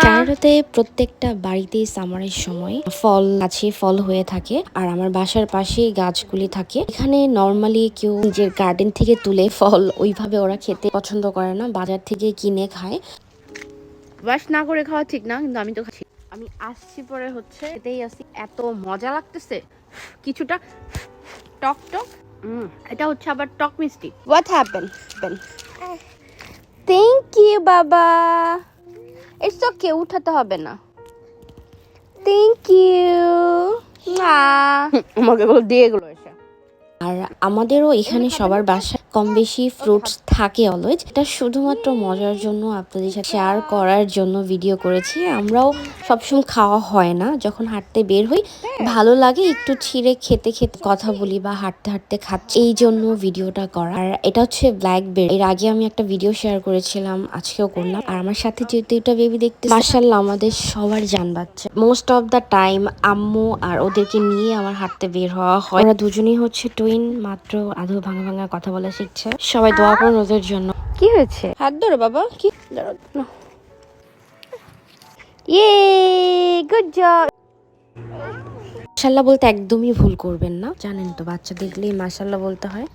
কানাডাতে প্রত্যেকটা বাড়িতেই সামারের সময় ফল গাছে ফল হয়ে থাকে, আর আমার বাসার পাশেই গাছগুলি থাকে। এখানে নর্মালি কেউ নিজের গার্ডেন থেকে তুলে ফল ওইভাবে ওরা খেতে পছন্দ করে না, বাজার থেকে কিনে খায়। বাস না করে খাওয়া ঠিক না, কিন্তু আমি তো খাচ্ছি। আমি আসছি পরে হচ্ছে এতেই আসি, এত মজা লাগতেছে, কিছুটা টক টক। এটা হচ্ছে আবার টক মিষ্টি। What happen? থ্যাংক ইউ বাবা। ইটস ওকে, উঠাতে হবে না। Thank you. আমাকে এগুলো দিয়ে এগুলো এসে। আর আমাদেরও এখানে সবার বাসায় কম বেশি ফ্রুটস থাকে অলওয়েজ। এটা শুধুমাত্র মজার জন্য আপনাদের সাথে শেয়ার করার জন্য ভিডিও করেছি। আমরাও সবসময় খাওয়া হয় না, যখন হাঁটতে বের হই ভালো লাগে একটু ছিঁড়ে খেতে খেতে কথা বলি বা হাঁটতে হাঁটতে খাচ্ছি, এই জন্য ভিডিওটা করা। আর এটা হচ্ছে ব্ল্যাকবেরি। এর আগে আমি একটা ভিডিও শেয়ার করেছিলাম, আজকেও করলাম। আর আমার সাথে যেহেতু এটা বেবি দেখতে, মাশাআল্লাহ আমাদের সবার জান বাচ্চা। মোস্ট অফ দ্য টাইম আম্মু আর ওদেরকে নিয়ে আমার হাঁটতে বের হওয়া হয়। ওরা দুজনেই হচ্ছে টুইন, মাত্র আধো ভাঙা ভাঙা কথা বলা শিখছে। সবাই দোয়া করুন ওদের জন্য। কি হয়েছে? হাত ধরো বাবা। কি? ইয়ে, গুড জব। মাশাআল্লাহ বলতে একদমই ভুল করবেন না, জানেন তো বাচ্চা দেখলেই মাশাআল্লাহ বলতে হয়।